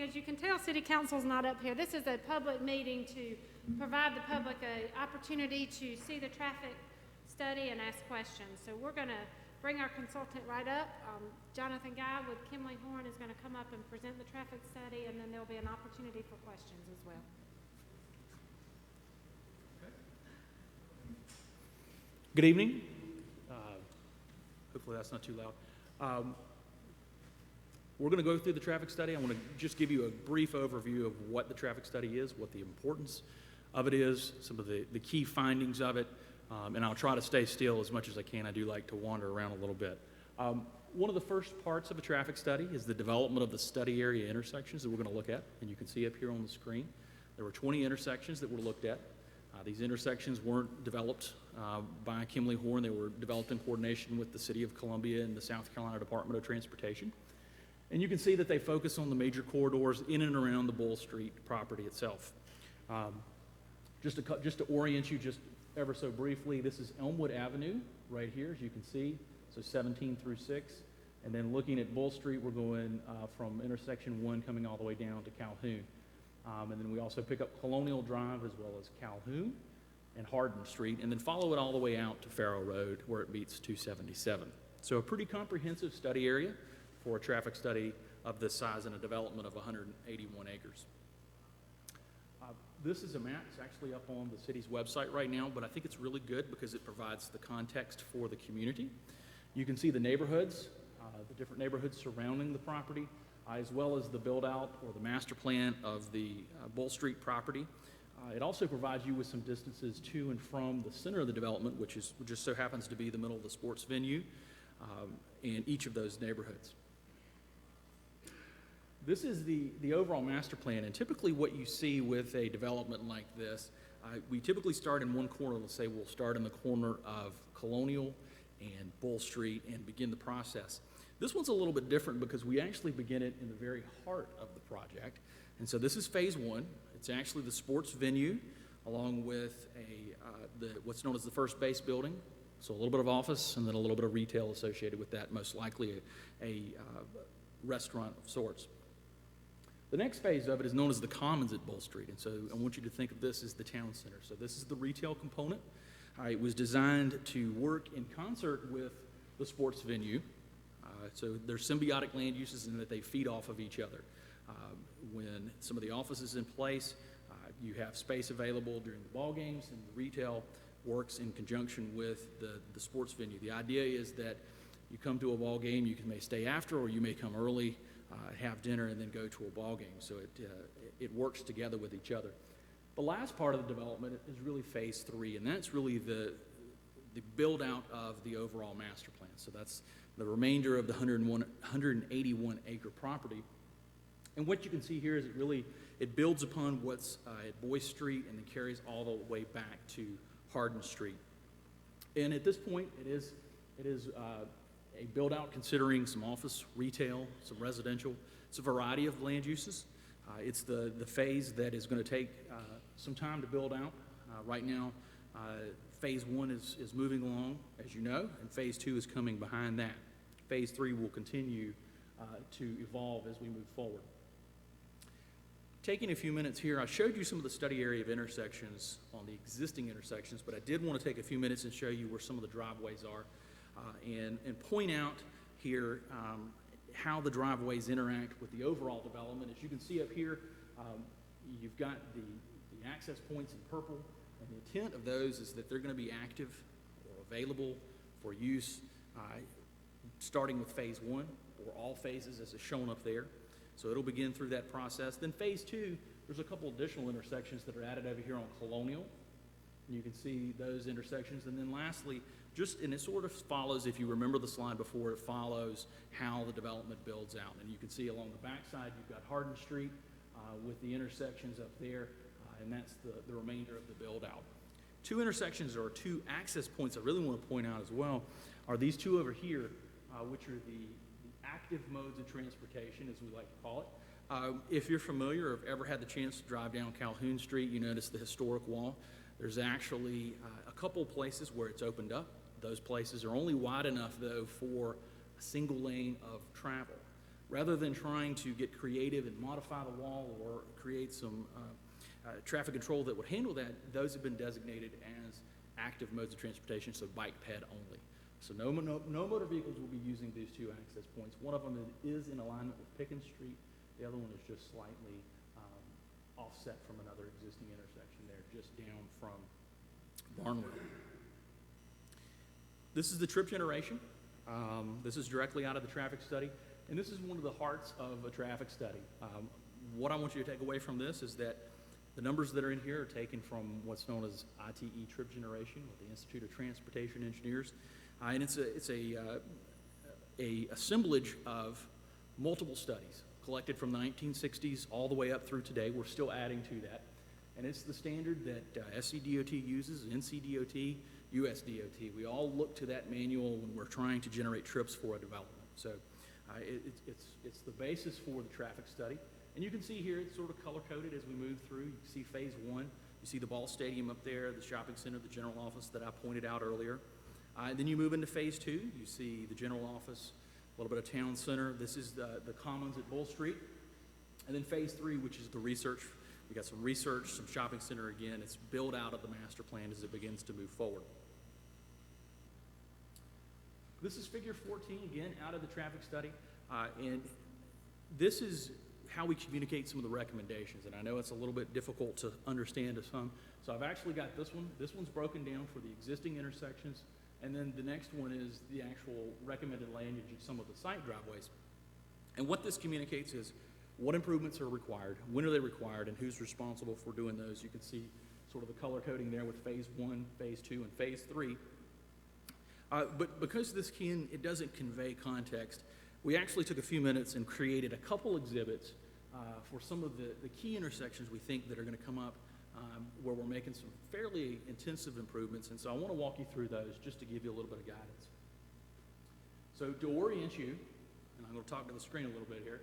as you can tell, City Council's not up here. This is a public meeting to provide the public an opportunity to see the traffic study and ask questions. So we're going to bring our consultant right up. Jonathan Guy with Kimley Horn is going to come up and present the traffic study, and then there'll be an opportunity for questions as well. Good evening. Hopefully that's not too loud. We're going to go through the traffic study. I want to just give you a brief overview of what the traffic study is, what the importance of it is, some of the key findings of it, and I'll try to stay still as much as I can. I do like to wander around a little bit. One of the first parts of a traffic study is the development of the study area intersections that we're going to look at, and you can see up here on the screen. There were 20 intersections that were looked at. These intersections weren't developed by Kimley Horn. They were developed in coordination with the City of Columbia and the South Carolina Department of Transportation. And you can see that they focus on the major corridors in and around the Bull Street property itself. Just to orient you just ever so briefly, this is Elmwood Avenue right here, as you can see, so 17 through 6. And then looking at Bull Street, we're going from intersection 1 coming all the way down to Calhoun. And then we also pick up Colonial Drive as well as Calhoun and Hardin Street, and then follow it all the way out to Farrow Road where it meets 277. So a pretty comprehensive study area for a traffic study of this size and a development of 181 acres. This is a map. It's actually up on the city's website right now, but I think it's really good because it provides the context for the community. You can see the neighborhoods, the different neighborhoods surrounding the property, as well as the build-out or the master plan of the Bull Street property. It also provides you with some distances to and from the center of the development, which just so happens to be the middle of the sports venue in each of those neighborhoods. This is the overall master plan, and typically what you see with a development like this, we typically start in one corner. Let's say we'll start in the corner of Colonial and Bull Street and begin the process. This one's a little bit different because we actually begin it in the very heart of the project. And so this is phase 1. It's actually the sports venue along with what's known as the first base building. So a little bit of office and then a little bit of retail associated with that, most likely a restaurant of sorts. The next phase of it is known as the Commons at Bull Street. And so I want you to think of this as the town center. So this is the retail component. It was designed to work in concert with the sports venue. So they're symbiotic land uses in that they feed off of each other. When some of the office is in place, you have space available during the ball games, and the retail works in conjunction with the sports venue. The idea is that you come to a ball game, you may stay after, or you may come early, have dinner, and then go to a ball game. So it works together with each other. The last part of the development is really phase 3, and that's really the build out of the overall master plan. So that's the remainder of the 181 acre property. And what you can see here is it builds upon what's at Boyce Street and then carries all the way back to Hardin Street. And at this point, it is a build out considering some office, retail, some residential. It's a variety of land uses. It's the phase that is going to take some time to build out. Right now, phase 1 is moving along, as you know, and phase 2 is coming behind that. Phase 3 will continue to evolve as we move forward. Taking a few minutes here, I showed you some of the study area of intersections on the existing intersections, but I did want to take a few minutes and show you where some of the driveways are and point out here how the driveways interact with the overall development. As you can see up here, you've got the access points in purple, and the intent of those is that they're going to be active or available for use starting with phase 1 or all phases as is shown up there. So it'll begin through that process. Then phase 2, there's a couple additional intersections that are added over here on Colonial. And you can see those intersections. And then lastly, and it sort of follows, if you remember the slide before, it follows how the development builds out. And you can see along the backside, you've got Hardin Street with the intersections up there, and that's the remainder of the build out. 2 intersections or 2 access points I really want to point out as well are these 2 over here, which are the active modes of transportation, as we like to call it. If you're familiar or have ever had the chance to drive down Calhoun Street, you notice the historic wall. There's actually a couple places where it's opened up. Those places are only wide enough, though, for a single lane of travel. Rather than trying to get creative and modify the wall or create some traffic control that would handle that, those have been designated as active modes of transportation, so bike ped only. So no motor vehicles will be using these two access points. One of them is in alignment with Pickens Street. The other one is just slightly offset from another existing intersection there, just down from Barnwell. This is the trip generation. This is directly out of the traffic study, and this is one of the hearts of a traffic study. What I want you to take away from this is that the numbers that are in here are taken from what's known as ITE trip generation with the Institute of Transportation Engineers, and it's a assemblage of multiple studies collected from the 1960s all the way up through today. We're still adding to that, and it's the standard that SCDOT uses, NCDOT, USDOT. We all look to that manual when we're trying to generate trips for a development. So it's the basis for the traffic study. And you can see here it's sort of color-coded as we move through. You can see phase one. You see the ball stadium up there, the shopping center, the general office that I pointed out earlier. And then you move into phase two. You see the general office, a little bit of town center. This is the commons at Bull Street. And then phase three, which is the research. We got some research, some shopping center again. It's built out of the master plan as it begins to move forward. This is figure 14, again, out of the traffic study. And this is how we communicate some of the recommendations. And I know it's a little bit difficult to understand to some. So I've actually got this one. This one's broken down for the existing intersections. And then the next one is the actual recommended landage of some of the site driveways. And what this communicates is what improvements are required, when are they required, and who's responsible for doing those. You can see sort of the color coding there with phase one, phase two, and phase three. But because it doesn't convey context, we actually took a few minutes and created a couple exhibits for some of the key intersections we think that are going to come up where we're making some fairly intensive improvements. And so I want to walk you through those just to give you a little bit of guidance. So to orient you, and I'm going to talk to the screen a little bit here,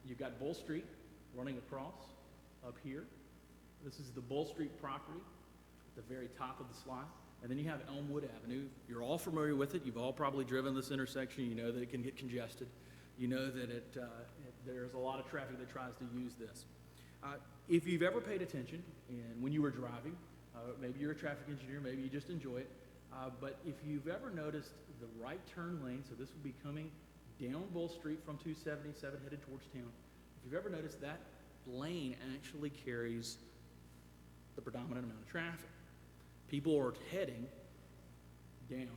you've got Bull Street running across up here. This is the Bull Street property at the very top of the slide. And then you have Elmwood Avenue. You're all familiar with it. You've all probably driven this intersection. You know that it can get congested. You know that there's a lot of traffic that tries to use this. If you've ever paid attention, and when you were driving, maybe you're a traffic engineer, maybe you just enjoy it, but if you've ever noticed the right turn lane, so this would be coming down Bull Street from 277 headed towards town, if you've ever noticed that lane actually carries the predominant amount of traffic. People are heading down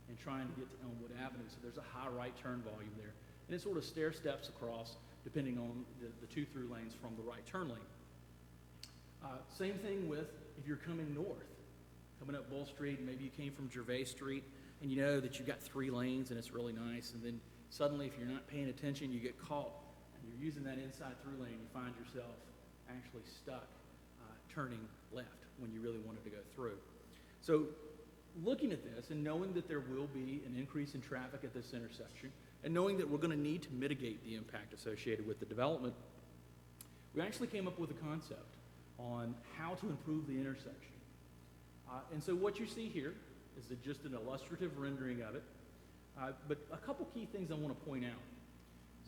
and trying to get to Elmwood Avenue, so there's a high right turn volume there. And it sort of stair steps across depending on the two through lanes from the right turn lane. Same thing with if you're coming north, coming up Bull Street, and maybe you came from Gervais Street, and you know that you've got 3 lanes and it's really nice, and then suddenly if you're not paying attention, you get caught, and you're using that inside through lane, and you find yourself actually stuck turning left when you really wanted to go through. So looking at this and knowing that there will be an increase in traffic at this intersection, and knowing that we're going to need to mitigate the impact associated with the development, we actually came up with a concept on how to improve the intersection. And so what you see here is just an illustrative rendering of it, but a couple key things I want to point out.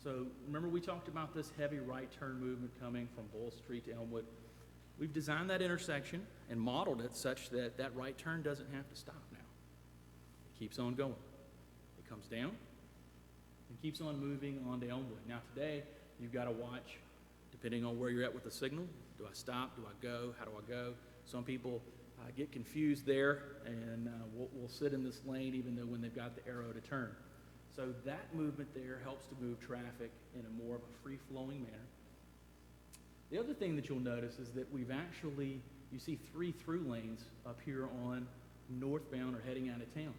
So remember we talked about this heavy right turn movement coming from Bull Street to Elmwood. We've designed that intersection and modeled it such that that right turn doesn't have to stop now. It keeps on going. It comes down and keeps on moving on to Elmwood. Now today, you've got to watch, depending on where you're at with the signal. Do I stop? Do I go? How do I go? Some people get confused there, and we'll sit in this lane even though when they've got the arrow to turn. So that movement there helps to move traffic in a more of a free-flowing manner. The other thing that you'll notice is that we've actually, you see 3 through lanes up here on northbound or heading out of town.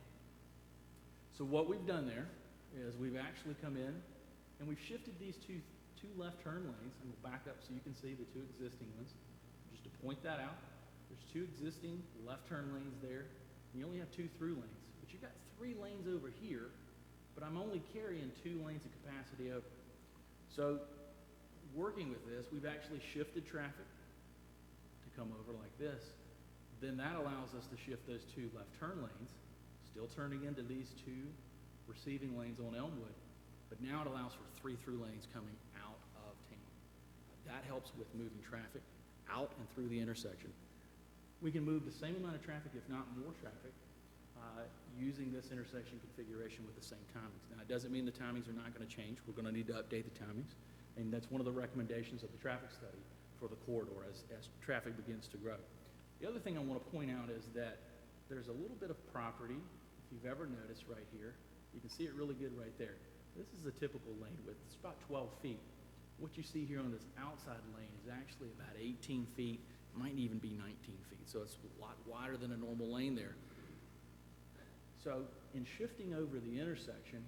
So what we've done there is we've actually come in and we've shifted these two left turn lanes, and we'll back up so you can see the 2 existing ones. Just to point that out, there's 2 existing left turn lanes there, and you only have 2 through lanes. But you've got 3 lanes over here, but I'm only carrying 2 lanes of capacity over. So working with this, we've actually shifted traffic to come over like this. Then that allows us to shift those 2 left turn lanes, still turning into these 2 receiving lanes on Elmwood. but now it allows for 3 through lanes coming out of town. That helps with moving traffic out and through the intersection. We can move the same amount of traffic, if not more traffic, using this intersection configuration with the same timings. Now, it doesn't mean the timings are not going to change. We're going to need to update the timings, and that's one of the recommendations of the traffic study for the corridor as traffic begins to grow. The other thing I want to point out is that there's a little bit of property, if you've ever noticed right here. You can see it really good right there. This is a typical lane width. It's about 12 feet. What you see here on this outside lane is actually about 18 feet, might even be 19 feet. So it's a lot wider than a normal lane there. So in shifting over the intersection,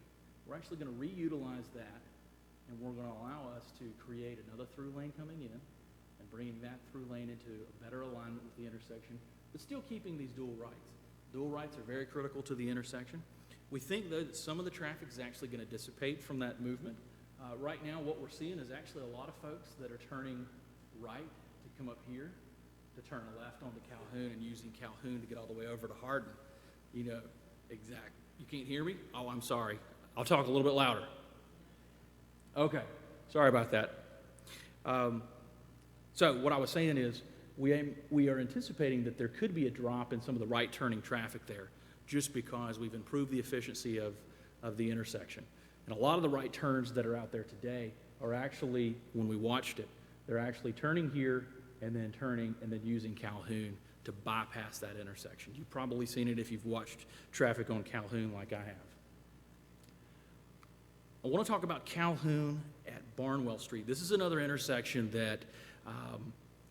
we're actually going to reutilize that, and we're going to allow us to create another through lane coming in and bringing that through lane into a better alignment with the intersection, but still keeping these dual rights. Dual rights are very critical to the intersection. We think, though, that some of the traffic is actually going to dissipate from that movement. Right now, what we're seeing is actually a lot of folks that are turning right to come up here, to turn left onto Calhoun and using Calhoun to get all the way over to Hardin. You know, you can't hear me? Oh, I'm sorry. I'll talk a little bit louder. Okay, sorry about that. So what I was saying is we are anticipating that there could be a drop in some of the right turning traffic there just because we've improved the efficiency of the intersection. And a lot of the right turns that are out there today are actually, when we watched it, they're actually turning here and then turning and then using Calhoun to bypass that intersection. You've probably seen it if you've watched traffic on Calhoun like I have. I want to talk about Calhoun at Barnwell Street. This is another intersection that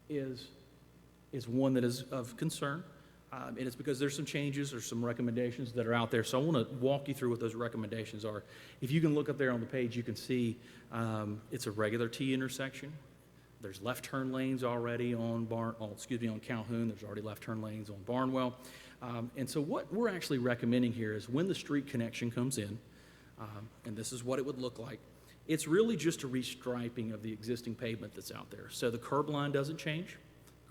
is one that is of concern, and it's because there's some changes or some recommendations that are out there. So I want to walk you through what those recommendations are. If you can look up there on the page, you can see it's a regular T intersection. There's left turn lanes already on Calhoun. There's already left turn lanes on Barnwell. And so what we're actually recommending here is when the street connection comes in, and this is what it would look like, it's really just a restriping of the existing pavement that's out there. So the curb line doesn't change.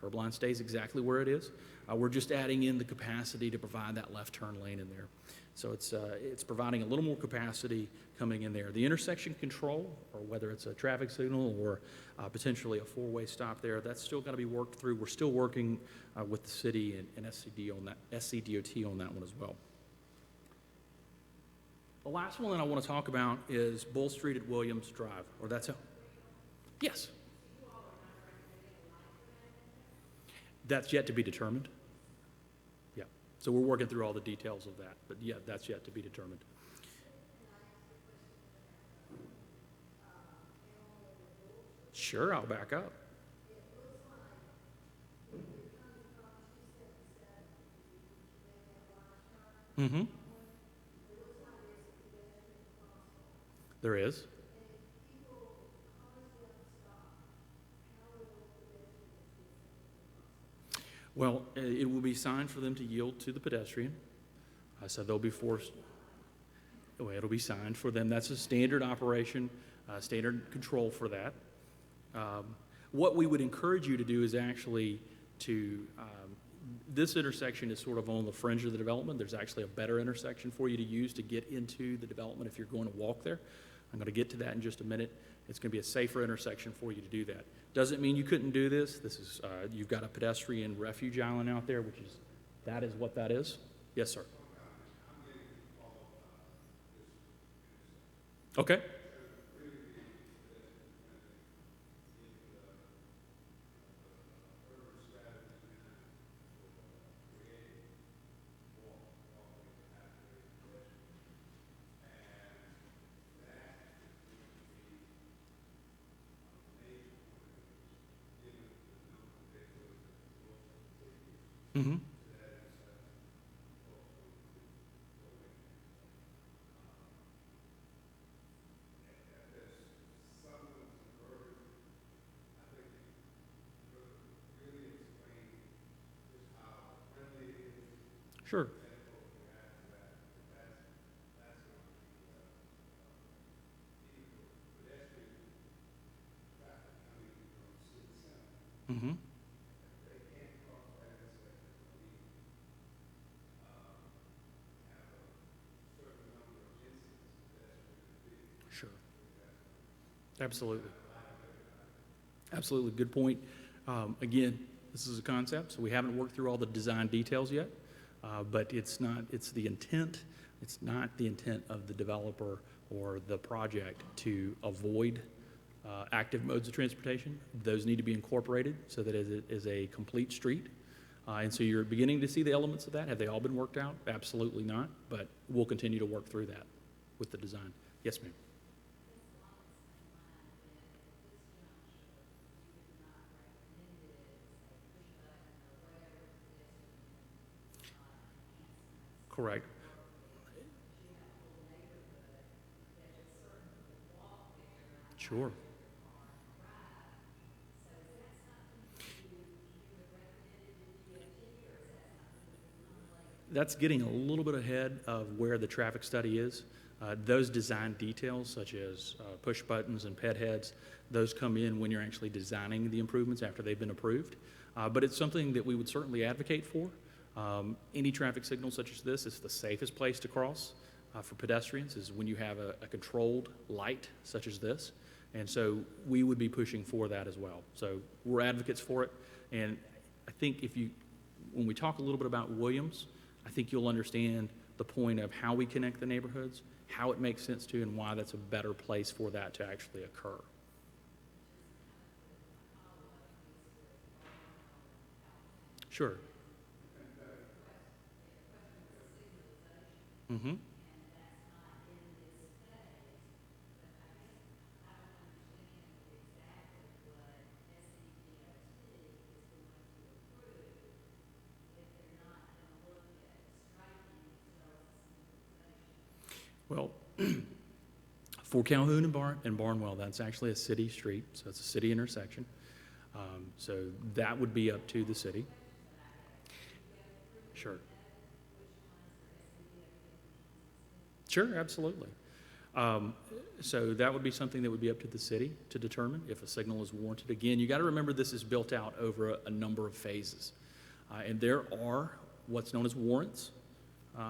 Curb line stays exactly where it is. We're just adding in the capacity to provide that left turn lane in there. So it's providing a little more capacity coming in there. The intersection control, or whether it's a traffic signal or potentially a four-way stop there, that's still got to be worked through. We're still working with the city and SCDOT on that one as well. The last one that I want to talk about is Bull Street at Williams Drive, or that's how? Yes. That's yet to be determined. Yeah. So we're working through all the details of that, but yeah, that's yet to be determined. Sure, I'll back up. Mm-hmm. There is. Well, it will be signed for them to yield to the pedestrian. So they'll be forced. Well, it'll be signed for them. That's a standard operation, standard control for that. What we would encourage you to do is actually this intersection is sort of on the fringe of the development. There's actually a better intersection for you to use to get into the development if you're going to walk there. I'm going to get to that in just a minute. It's going to be a safer intersection for you to do that. Doesn't mean you couldn't do this. This is you've got a pedestrian refuge island out there, that is what that is. Yes, sir. Okay. Mm-hmm. Sure. Mm-hmm. Sure. Absolutely. Absolutely, good point. Again, this is a concept, so we haven't worked through all the design details yet, but it's the intent, it's not the intent of the developer or the project to avoid active modes of transportation. Those need to be incorporated so that it is a complete street. And so you're beginning to see the elements of that. Have they all been worked out? Absolutely not, but we'll continue to work through that with the design. Yes, ma'am. Correct. Sure. That's getting a little bit ahead of where the traffic study is. Those design details, such as push buttons and ped heads, those come in when you're actually designing the improvements after they've been approved. But it's something that we would certainly advocate for. Any traffic signal such as this is the safest place to cross for pedestrians is when you have a controlled light such as this. And so we would be pushing for that as well. So we're advocates for it. And I think when we talk a little bit about Williams, I think you'll understand the point of how we connect the neighborhoods, how it makes sense to, and why that's a better place for that to actually occur. Sure. Mm-hmm. Well, for Calhoun and Barnwell, that's actually a city street, so it's a city intersection. So that would be up to the city. Sure. Sure, absolutely. So that would be something that would be up to the city to determine if a signal is warranted. Again, you got to remember this is built out over a number of phases. And there are what's known as warrants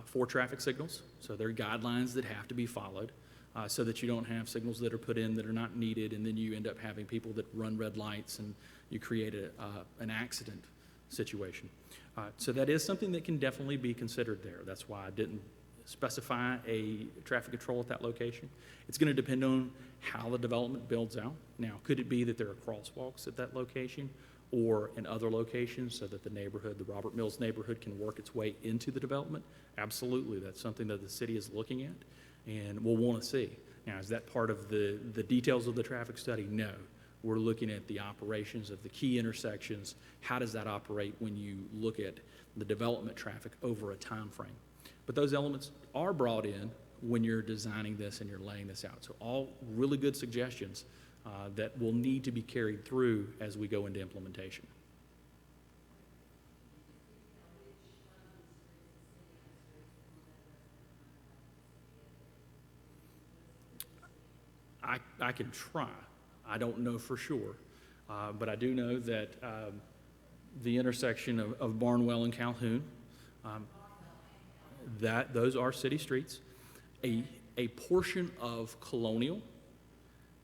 for traffic signals. So there are guidelines that have to be followed so that you don't have signals that are put in that are not needed, and then you end up having people that run red lights and you create an accident situation. So that is something that can definitely be considered there. That's why I didn't specify a traffic control at that location. It's going to depend on how the development builds out. Now, could it be that there are crosswalks at that location or in other locations so that the neighborhood, the Robert Mills neighborhood, can work its way into the development? Absolutely. That's something that the city is looking at and we'll want to see. Now, is that part of the details of the traffic study? No. We're looking at the operations of the key intersections. How does that operate when you look at the development traffic over a time frame? But those elements are brought in when you're designing this and you're laying this out. So all really good suggestions that will need to be carried through as we go into implementation. I can try. I don't know for sure, but I do know that the intersection of Barnwell and Calhoun, those are city streets. A portion of Colonial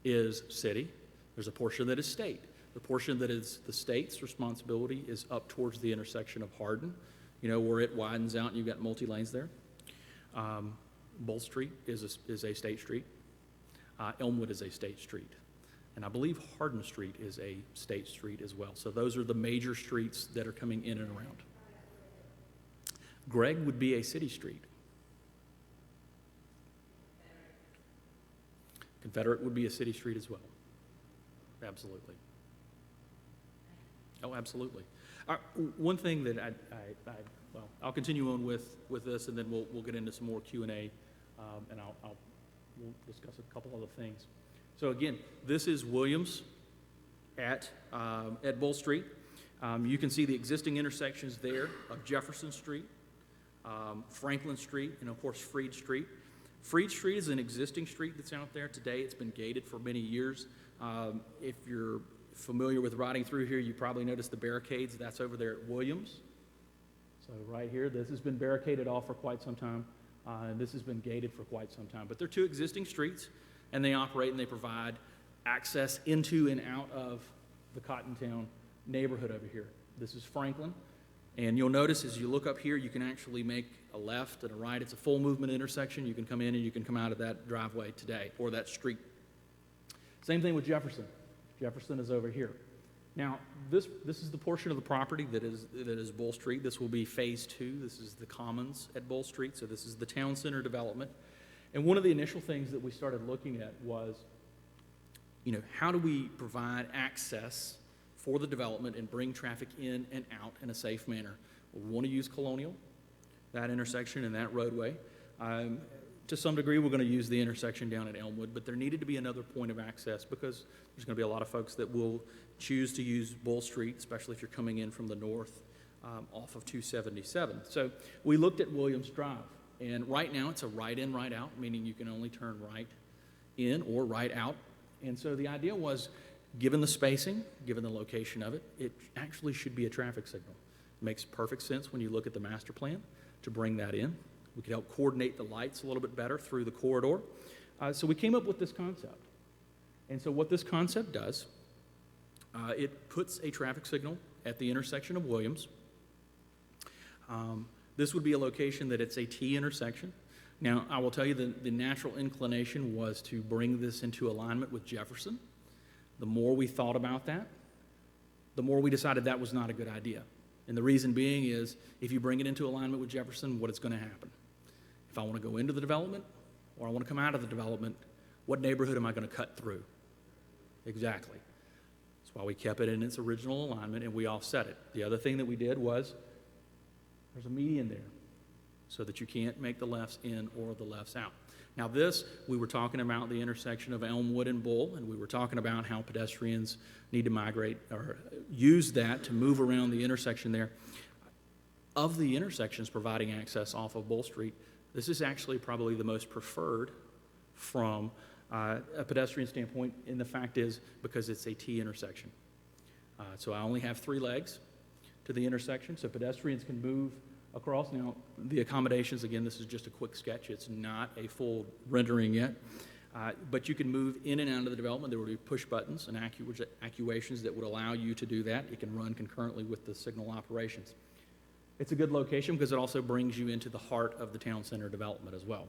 is city. There's a portion that is state. The portion that is the state's responsibility is up towards the intersection of Hardin, where it widens out and you've got multi-lanes there. Bull Street is a state street. Elmwood is a state street. And I believe Hardin Street is a state street as well. So those are the major streets that are coming in and around. Gregg would be a city street. Confederate would be a city street as well. Absolutely. Oh, absolutely. One thing that I'll continue on with this, and then we'll get into some more Q&A, and we'll discuss a couple other things. So again, this is Williams at Bull Street. You can see the existing intersections there of Jefferson Street, Franklin Street, and of course Freed Street. Freed Street is an existing street that's out there today. It's been gated for many years. If you're familiar with riding through here, you probably noticed the barricades. That's over there at Williams. So right here, this has been barricaded off for quite some time, and this has been gated for quite some time. But they're two existing streets, and they operate and they provide access into and out of the Cottontown neighborhood over here. This is Franklin, and you'll notice as you look up here, you can actually make a left and a right. It's a full movement intersection. You can come in and you can come out of that driveway today, or that street. Same thing with Jefferson. Jefferson is over here. Now, this is the portion of the property that is Bull Street. This will be phase 2. This is the commons at Bull Street, so this is the town center development. And one of the initial things that we started looking at was, how do we provide access for the development and bring traffic in and out in a safe manner? We want to use Colonial, that intersection and that roadway. To some degree, we're going to use the intersection down at Elmwood, but there needed to be another point of access because there's going to be a lot of folks that will choose to use Bull Street, especially if you're coming in from the north off of 277. So we looked at Williams Drive, and right now it's a right in, right out, meaning you can only turn right in or right out. And so the idea was, given the spacing, given the location of it, it actually should be a traffic signal. It makes perfect sense when you look at the master plan to bring that in. We could help coordinate the lights a little bit better through the corridor. So we came up with this concept. And so what this concept does, it puts a traffic signal at the intersection of Williams. This would be a location that it's a T intersection. Now, I will tell you the natural inclination was to bring this into alignment with Jefferson. The more we thought about that, the more we decided that was not a good idea. And the reason being is, if you bring it into alignment with Jefferson, what is going to happen? If I want to go into the development or I want to come out of the development, what neighborhood am I going to cut through? Exactly. That's why we kept it in its original alignment and we offset it. The other thing that we did was there's a median there so that you can't make the lefts in or the lefts out. Now we were talking about the intersection of Elmwood and Bull, and we were talking about how pedestrians need to migrate or use that to move around the intersection there. Of the intersections providing access off of Bull Street, this is actually probably the most preferred from a pedestrian standpoint, and the fact is because it's a T intersection. So I only have 3 legs to the intersection, so pedestrians can move across. Now, the accommodations, again, this is just a quick sketch. It's not a full rendering yet. But you can move in and out of the development. There will be push buttons and actuations that would allow you to do that. It can run concurrently with the signal operations. It's a good location because it also brings you into the heart of the town center development as well.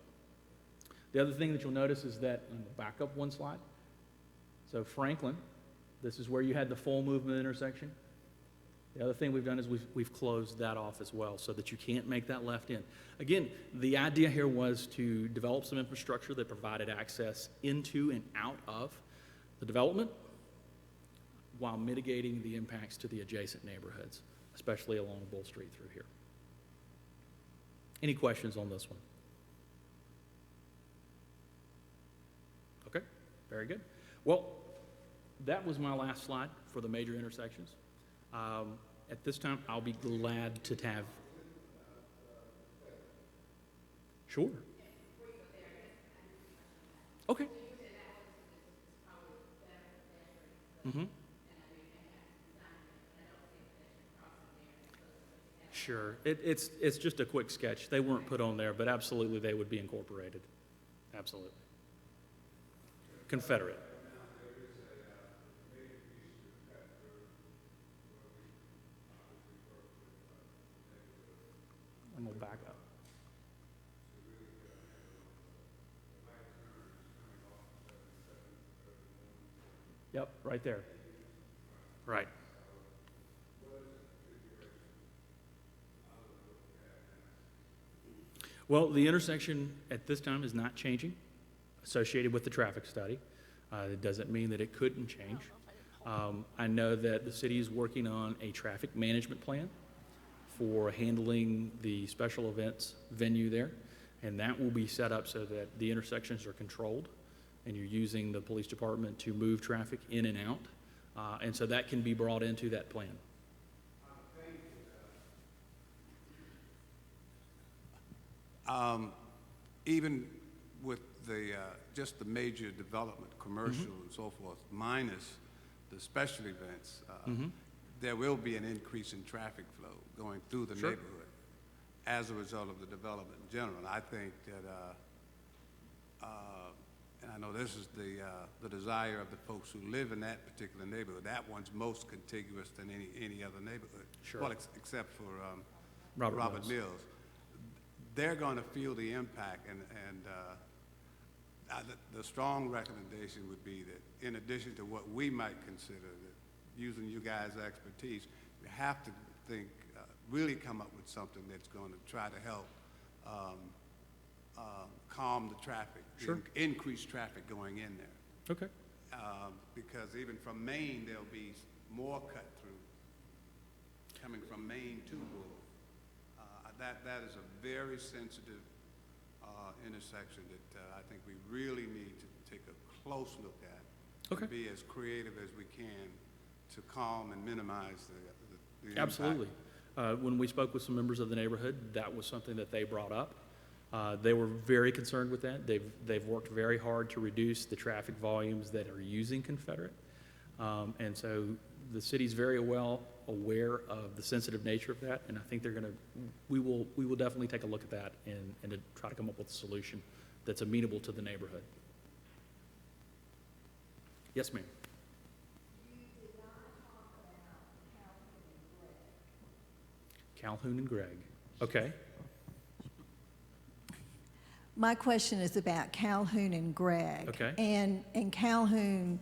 The other thing that you'll notice is that, and we'll back up one slide. So Franklin, this is where you had the full movement intersection. The other thing we've done is we've closed that off as well so that you can't make that left in. Again, the idea here was to develop some infrastructure that provided access into and out of the development while mitigating the impacts to the adjacent neighborhoods, especially along Bull Street through here. Any questions on this one? Okay, very good. Well, that was my last slide for the major intersections. At this time, I'll be glad to have. Sure. Okay. Mm-hmm. Sure. It's just a quick sketch. They weren't put on there, but absolutely they would be incorporated. Absolutely. Confederate. And we'll back up. Yep, right there. Right. Well, the intersection at this time is not changing, associated with the traffic study. It doesn't mean that it couldn't change. I know that the city is working on a traffic management plan for handling the special events venue there, and that will be set up so that the intersections are controlled and you're using the police department to move traffic in and out, and so that can be brought into that plan. Even with the just the major development, commercial and so forth, minus the special events, there will be an increase in traffic flow going through the neighborhood as a result of the development in general. And I think that, and and I know this is the desire of the folks who live in that particular neighborhood. That one's most contiguous than any other neighborhood. Sure. Well, except for Robert Mills. They're going to feel the impact, and the strong recommendation would be that in addition to what we might consider, that using you guys' expertise, we have to think, really come up with something that's going to try to help calm the traffic, Sure. increase traffic going in there. Okay. Because even from Maine, there'll be more cut through coming from Maine to Bull. That is a very sensitive intersection that I think we really need to take a close look at. Okay. And be as creative as we can to calm and minimize the impact. Absolutely. When we spoke with some members of the neighborhood, that was something that they brought up. They were very concerned with that. They've worked very hard to reduce the traffic volumes that are using Confederate. And so the city's very well aware of the sensitive nature of that, and I think we will definitely take a look at that and to try to come up with a solution that's amenable to the neighborhood. Yes, ma'am. Calhoun and Gregg. Okay. My question is about Calhoun and Gregg. Okay. And Calhoun,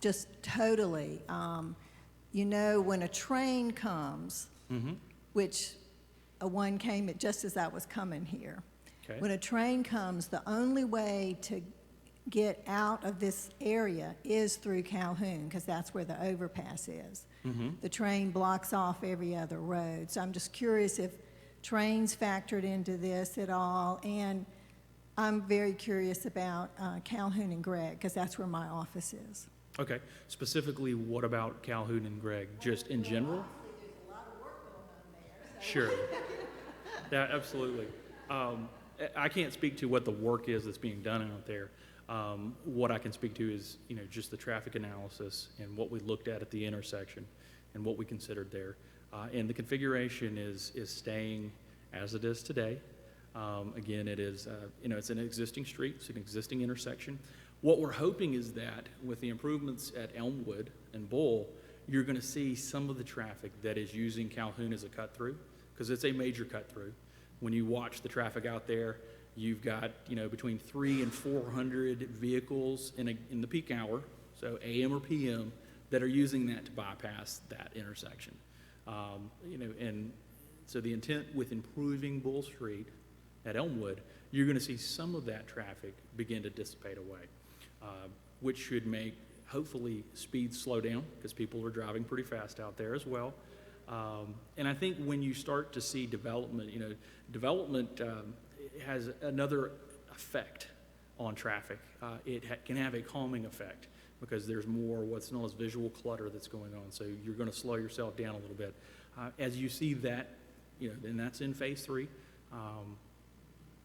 just totally, you know, when a train comes, Mm-hmm. which one came just as I was coming here. Okay. When a train comes, the only way to get out of this area is through Calhoun, because that's where the overpass is. Mm-hmm. The train blocks off every other road. So I'm just curious if trains factored into this at all. And I'm very curious about Calhoun and Gregg, because that's where my office is. Okay. Specifically, what about Calhoun and Gregg? Just in general? There's a lot of work going on there. Sure. Yeah, absolutely. I can't speak to what the work is that's being done out there. What I can speak to is, you know, just the traffic analysis and what we looked at the intersection and what we considered there. And the configuration is staying as it is today. Again, it is, you know, it's an existing street, it's an existing intersection. What we're hoping is that with the improvements at Elmwood and Bull, you're going to see some of the traffic that is using Calhoun as a cut-through, because it's a major cut-through. When you watch the traffic out there, you've got, you know, between 300 and 400 vehicles in the peak hour, so AM or PM, that are using that to bypass that intersection. You know, and so the intent with improving Bull Street at Elmwood, you're going to see some of that traffic begin to dissipate away, which should make, hopefully, speed slow down, because people are driving pretty fast out there as well. And I think when you start to see development, you know, development has another effect on traffic. It can have a calming effect, because there's more what's known as visual clutter that's going on. So you're going to slow yourself down a little bit. As you see that, you know, and that's in phase 3.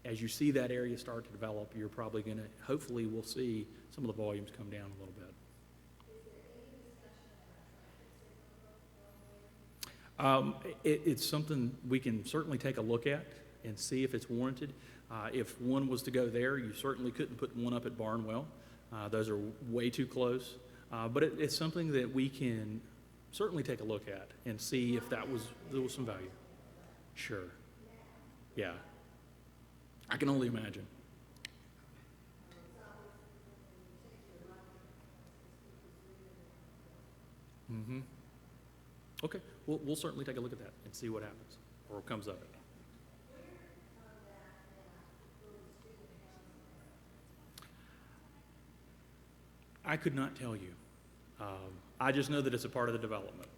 As you see that area start to develop, you're probably going to, hopefully we'll see some of the volumes come down a little bit. It's something we can certainly take a look at and see if it's warranted. If one was to go there, you certainly couldn't put one up at Barnwell. Those are way too close. But it's something that we can certainly take a look at and see if there was some value. Sure. Yeah. I can only imagine. Mm-hmm. Okay, we'll certainly take a look at that and see what happens or comes of it. I could not tell you. I just know that it's a part of the development.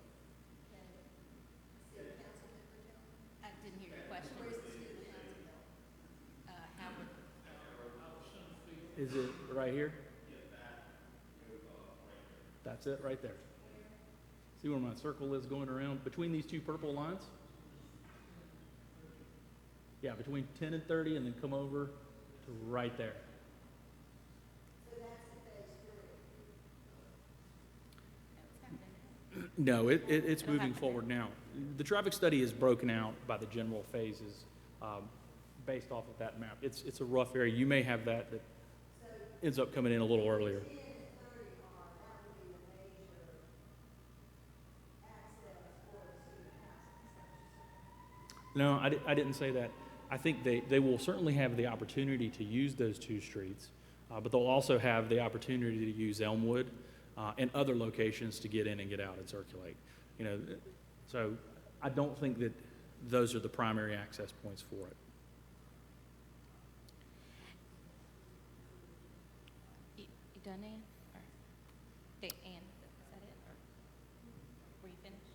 I didn't hear your question. Howard. Is it right here? That's it right there. See where my circle is going around? Between these two purple lines? Yeah, between 10 and 30, and then come over to right there. No, it's moving forward now. The traffic study is broken out by the general phases based off of that map. It's a rough area. You may have that. ends up coming in a little earlier. No, I didn't say that. I think they will certainly have the opportunity to use those two streets, but they'll also have the opportunity to use Elmwood and other locations to get in and get out and circulate. You know, so I don't think that those are the primary access points for it. You done, Ann? Or, Ann, is that it? Or were you finished?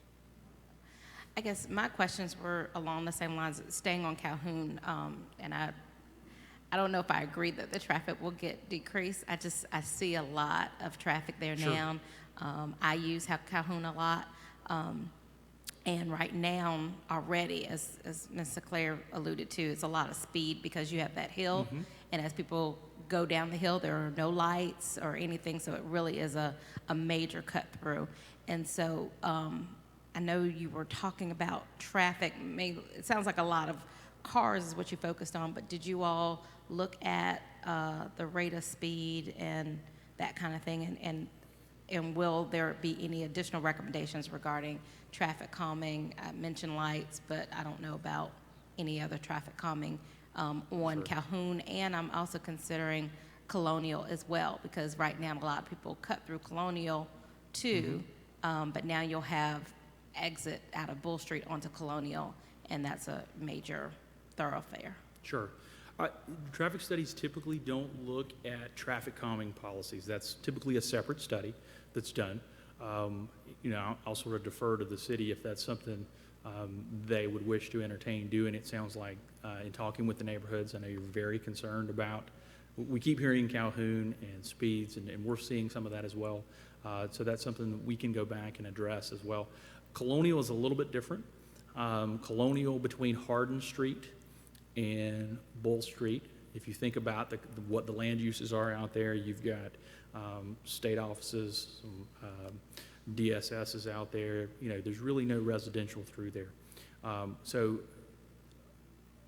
I guess my questions were along the same lines, staying on Calhoun, and I don't know if I agree that the traffic will get decreased. I see a lot of traffic there Sure. now. I use Calhoun a lot. And right now, already, as Ms. Claire alluded to, it's a lot of speed because you have that hill. And as people go down the hill, there are no lights or anything, so it really is a major cut through. And so I know you were talking about traffic. It sounds like a lot of cars is what you focused on, but did you all look at the rate of speed and that kind of thing? And will there be any additional recommendations regarding traffic calming? I mentioned lights, but I don't know about any other traffic calming on Sure. Calhoun. And I'm also considering Colonial as well, because right now a lot of people cut through Colonial too, but now you'll have exit out of Bull Street onto Colonial, and that's a major thoroughfare. Sure. Traffic studies typically don't look at traffic calming policies. That's typically a separate study that's done. You know, I'll sort of defer to the city if that's something they would wish to entertain doing. It sounds like in talking with the neighborhoods, I know you're very concerned about, we keep hearing Calhoun and speeds, and we're seeing some of that as well. So that's something that we can go back and address as well. Colonial is a little bit different. Colonial between Hardin Street and Bull Street. If you think about what the land uses are out there, you've got state offices, some DSSs out there. You know, there's really no residential through there. So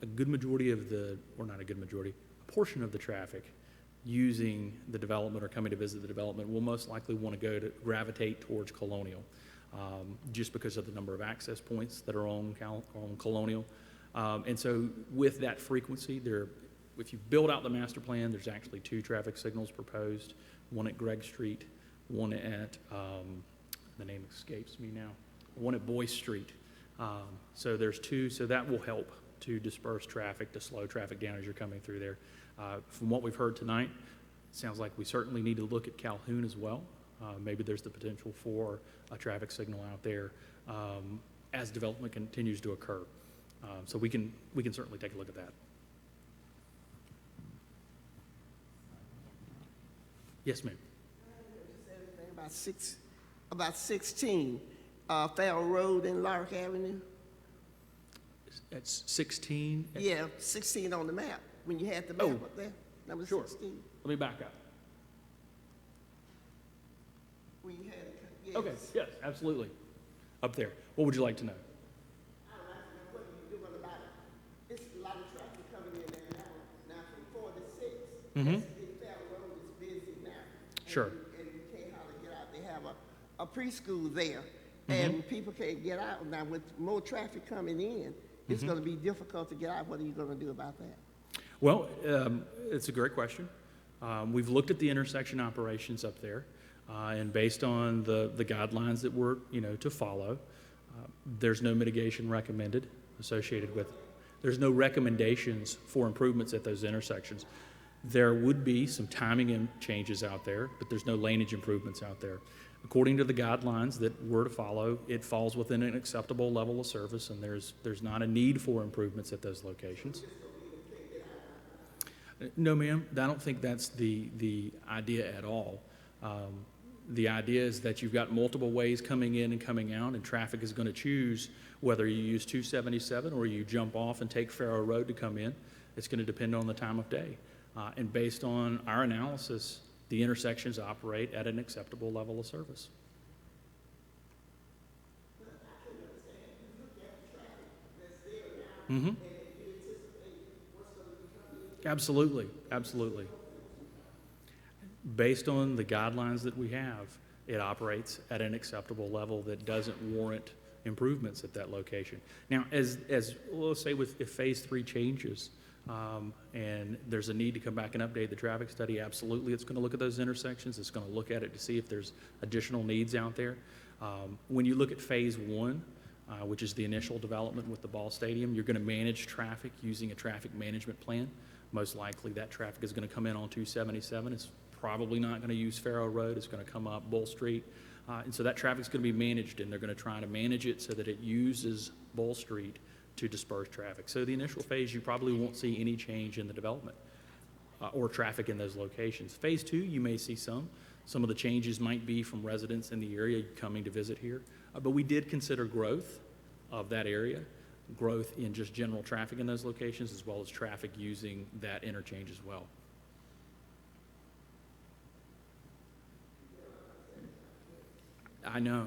a good majority of or not a good majority, a portion of the traffic using the development or coming to visit the development will most likely want to gravitate towards Colonial, just because of the number of access points that are on Colonial. And so with that frequency, if you build out the master plan, there's actually 2 traffic signals proposed, one at Gregg Street, one at, the name escapes me now, one at Boyce Street. So there's 2, so that will help to disperse traffic, to slow traffic down as you're coming through there. From what we've heard tonight, it sounds like we certainly need to look at Calhoun as well. Maybe there's the potential for a traffic signal out there as development continues to occur. So we can certainly take a look at that. Yes, ma'am. About 16, Farrell Road and Lark Avenue. That's 16? Yeah, 16 on the map, when you had the map Oh, up there, number sure. 16. Let me back up. When you had it, yes. Okay, yes, absolutely. Up there. What would you like to know? I would like to know what you're doing about it. It's a lot of traffic coming in there now from 4 to 6. Farrell Road is busy now. Sure. And you can't hardly get out. They have a preschool there, and people can't get out. Now, with more traffic coming in, it's going to be difficult to get out. What are you going to do about that? Well, it's a great question. We've looked at the intersection operations up there, and based on the guidelines that we're, to follow, there's no mitigation recommended associated with. There's no recommendations for improvements at those intersections. There would be some timing and changes out there, but there's no laneage improvements out there. According to the guidelines that we're to follow, it falls within an acceptable level of service, and there's not a need for improvements at those locations. No, ma'am, I don't think that's the idea at all. The idea is that you've got multiple ways coming in and coming out, and traffic is going to choose whether you use 277 or you jump off and take Farrow Road to come in. It's going to depend on the time of day. And based on our analysis, the intersections operate at an acceptable level of service. Absolutely, absolutely. Based on the guidelines that we have, it operates at an acceptable level that doesn't warrant improvements at that location. Now, as let's say if phase 3 changes, and there's a need to come back and update the traffic study, absolutely, it's going to look at those intersections. It's going to look at it to see if there's additional needs out there. When you look at phase 1, which is the initial development with the ball stadium, you're going to manage traffic using a traffic management plan. Most likely that traffic is going to come in on 277. It's probably not going to use Farrow Road. It's going to come up Bull Street. And so that traffic's going to be managed, and they're going to try to manage it so that it uses Bull Street to disperse traffic. So the initial phase, you probably won't see any change in the development or traffic in those locations. Phase 2, you may see some. Some of the changes might be from residents in the area coming to visit here. But we did consider growth of that area, growth in just general traffic in those locations, as well as traffic using that interchange as well. I know.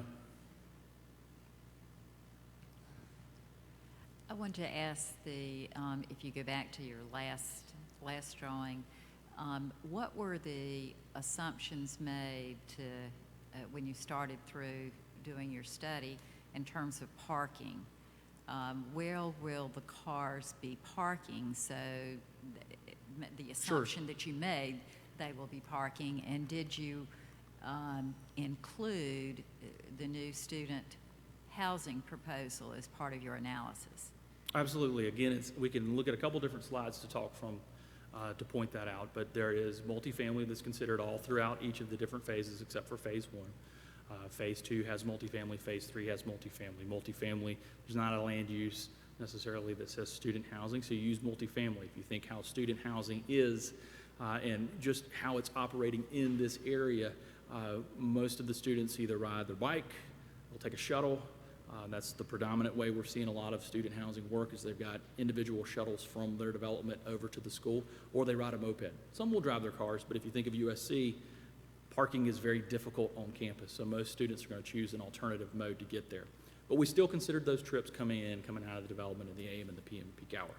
I wanted to ask if you go back to your last drawing, what were the assumptions made when you started through doing your study in terms of parking? Where will the cars be parking? So the assumption that you made, they will be parking, and did you include the new student housing proposal as part of your analysis? Absolutely. Again, we can look at a couple different slides to talk from to point that out, but there is multifamily that's considered all throughout each of the different phases except for phase 1. Phase 2 has multifamily, phase 3 has multifamily. Multifamily, there's not a land use necessarily that says student housing, so you use multifamily. If you think how student housing is and just how it's operating in this area, most of the students either ride their bike, they'll take a shuttle. That's the predominant way we're seeing a lot of student housing work, is they've got individual shuttles from their development over to the school, or they ride a moped. Some will drive their cars, but if you think of USC, parking is very difficult on campus, so most students are going to choose an alternative mode to get there. But we still considered those trips coming out of the development in the AM and the PM peak hour.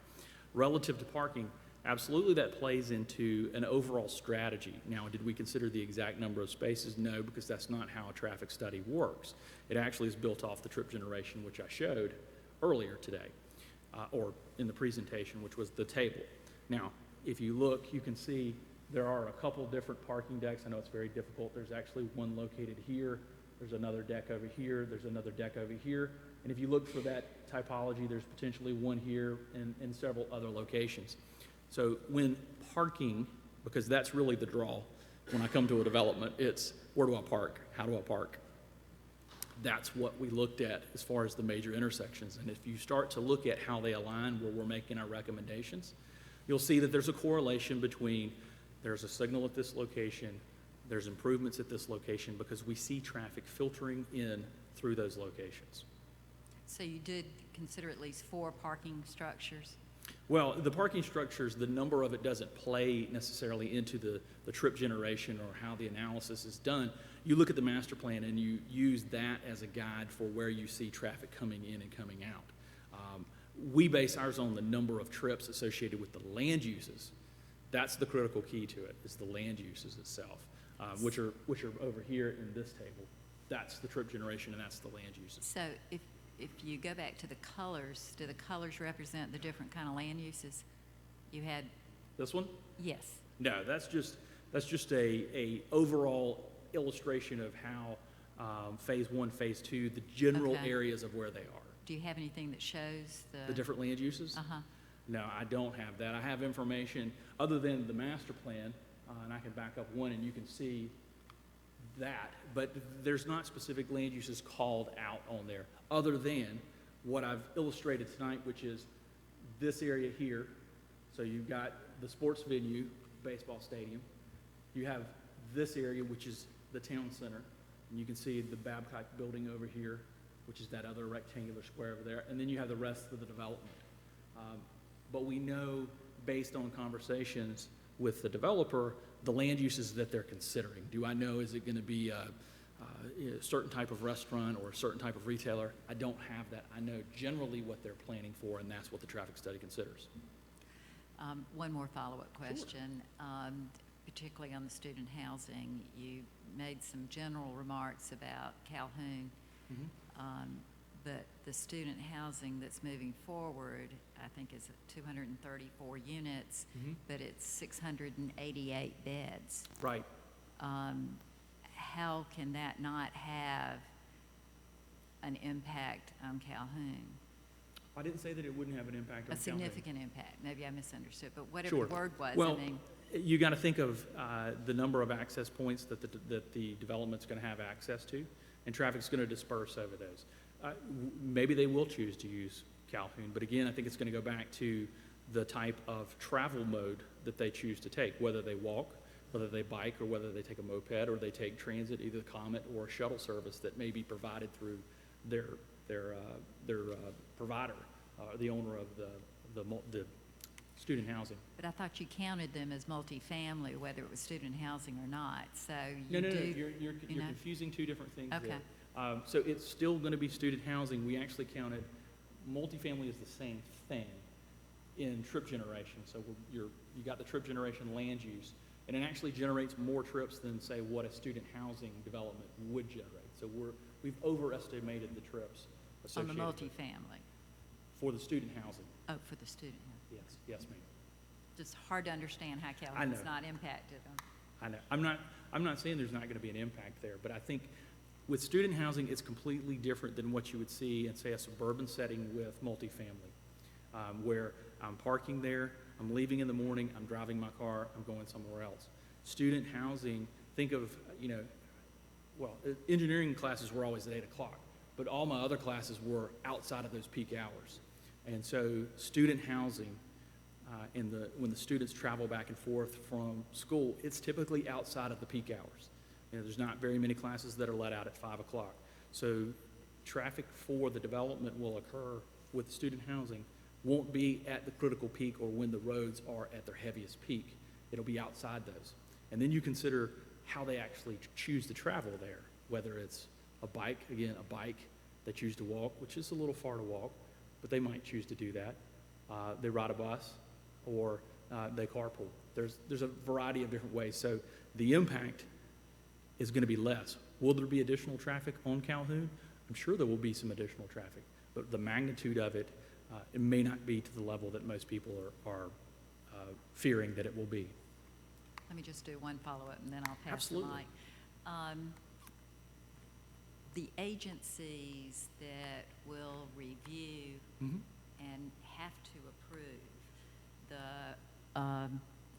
Relative to parking, absolutely that plays into an overall strategy. Now, did we consider the exact number of spaces? No, because that's not how a traffic study works. It actually is built off the trip generation, which I showed earlier today, or in the presentation, which was the table. Now, if you look, you can see there are a couple different parking decks. I know it's very difficult. There's actually one located here. There's another deck over here. There's another deck over here. And if you look for that typology, there's potentially one here and several other locations. So when parking, because that's really the draw, when I come to a development, it's where do I park? How do I park? That's what we looked at as far as the major intersections. And if you start to look at how they align where we're making our recommendations, you'll see that there's a correlation between there's a signal at this location, there's improvements at this location, because we see traffic filtering in through those locations. So you did consider at least 4 parking structures? Well, the parking structures, the number of it doesn't play necessarily into the trip generation or how the analysis is done. You look at the master plan and you use that as a guide for where you see traffic coming in and coming out. We base ours on the number of trips associated with the land uses. That's the critical key to it, is the land uses itself, which are over here in this table. That's the trip generation and that's the land uses. So if you go back to the colors, do the colors represent the different kind of land uses you had? This one? Yes. No, that's just a overall illustration of how phase 1, phase 2, the general Okay. areas of where they are. Do you have anything that shows The different land uses? Uh-huh. No, I don't have that. I have information other than the master plan, and I can back up one and you can see that, but there's not specific land uses called out on there other than what I've illustrated tonight, which is this area here. So you've got the sports venue, baseball stadium. You have this area, which is the town center, and you can see the Babcock building over here, which is that other rectangular square over there, and then you have the rest of the development. But we know, based on conversations with the developer, the land uses that they're considering. Do I know, is it going to be a certain type of restaurant or a certain type of retailer? I don't have that. I know generally what they're planning for, and that's what the traffic study considers. One more follow-up question. particularly on the student housing, you made some general remarks about Calhoun. But the student housing that's moving forward, I think, is 234 units, but it's 688 beds. Right. How can that not have an impact on Calhoun? I didn't say that it wouldn't have an impact on A Calhoun. significant impact. Maybe I misunderstood, but whatever Sure. the word was, Well, I mean, you got to think of the number of access points that the development's going to have access to, and traffic's going to disperse over those. Maybe they will choose to use Calhoun, but again, I think it's going to go back to the type of travel mode that they choose to take, whether they walk, whether they bike, or whether they take a moped, or they take transit, either Comet or a shuttle service that may be provided through their provider, the owner of the student housing. but I thought you counted them as multifamily, whether it was student housing or not, so No, you no, no, do. you're know? confusing two different things Okay. there. So it's still going to be student housing. We actually counted, multifamily is the same thing in trip generation. So you got the trip generation land use, and it actually generates more trips than, say, what a student housing development would generate. So we've overestimated the trips On the associated with- multifamily, for the student housing. oh, for the student housing. Yes, ma'am. Just hard to understand how Calhoun's not impacted on. I know. I'm not saying there's not going to be an impact there, but I think with student housing, it's completely different than what you would see in, say, a suburban setting with multifamily, where I'm parking there, I'm leaving in the morning, I'm driving my car, I'm going somewhere else. Student housing, think of, engineering classes were always at 8 o'clock, but all my other classes were outside of those peak hours. And so student housing, when the students travel back and forth from school, it's typically outside of the peak hours. There's not very many classes that are let out at 5 o'clock. So traffic for the development will occur with student housing, won't be at the critical peak or when the roads are at their heaviest peak. It'll be outside those. And then you consider how they actually choose to travel there, whether it's a bike, they choose to walk, which is a little far to walk, but they might choose to do that. They ride a bus, or they carpool. There's a variety of different ways. So the impact is going to be less. Will there be additional traffic on Calhoun? I'm sure there will be some additional traffic, but the magnitude of it, it may not be to the level that most people are fearing that it will be. Let me just do one follow-up, and then I'll pass Absolutely. the mic. The agencies that will review and have to approve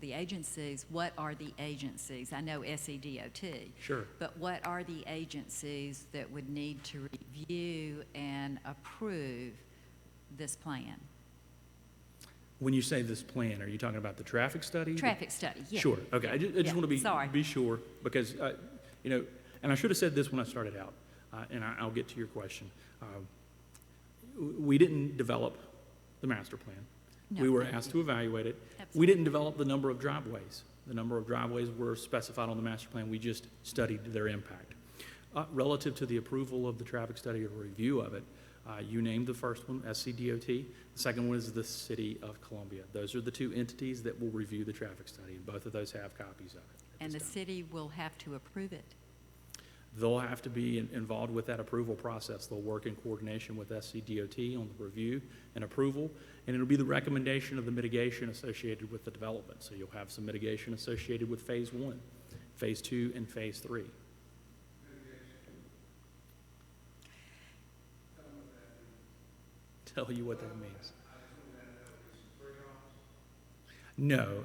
the agencies, what are the agencies? I know SEDOT. Sure. But what are the agencies that would need to review and approve this plan? When you say this plan, are you talking about the traffic study? Traffic study, yeah. Sure, okay. I just want to sorry. be sure, because, and I should have said this when I started out, and I'll get to your question. We didn't develop the master plan. No. We were asked to evaluate it. Absolutely. We didn't develop the number of driveways. The number of driveways were specified on the master plan. We just studied their impact. Relative to the approval of the traffic study or review of it, you named the first one, SCDOT. The second one is the City of Columbia. Those are the two entities that will review the traffic study, and both of those have copies of it. And the city will have to approve it? They'll have to be involved with that approval process. They'll work in coordination with SCDOT on the review and approval, and it'll be the recommendation of the mitigation associated with the development. So you'll have some mitigation associated with Phase 1, Phase 2, and Phase 3. Tell you what that means. No.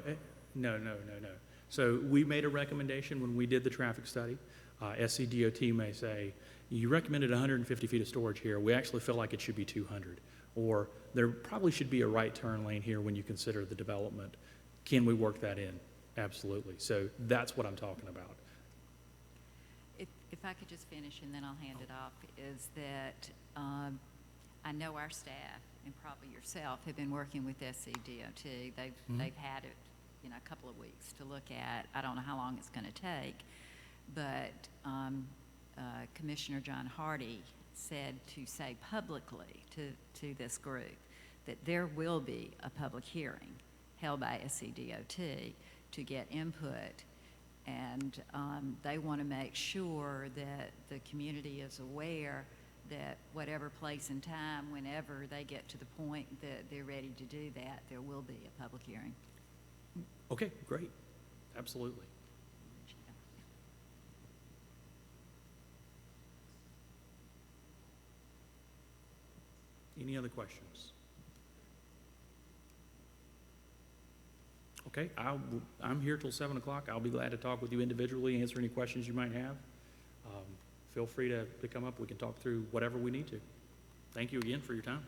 So we made a recommendation when we did the traffic study. SCDOT may say, you recommended 150 feet of storage here. We actually feel like it should be 200. Or there probably should be a right turn lane here when you consider the development. Can we work that in? Absolutely. So that's what I'm talking about. If I could just finish and then I'll hand it off, is that I know our staff and probably yourself have been working with SCDOT. They've had it, a couple of weeks to look at. I don't know how long it's going to take, but Commissioner John Hardy said to say publicly to this group that there will be a public hearing held by SCDOT to get input And they want to make sure that the community is aware that whatever place and time, whenever they get to the point that they're ready to do that, there will be a public hearing. Okay, great. Absolutely. Any other questions? Okay, I'm here till 7 o'clock. I'll be glad to talk with you individually, answer any questions you might have. Feel free to come up. We can talk through whatever we need to. Thank you again for your time.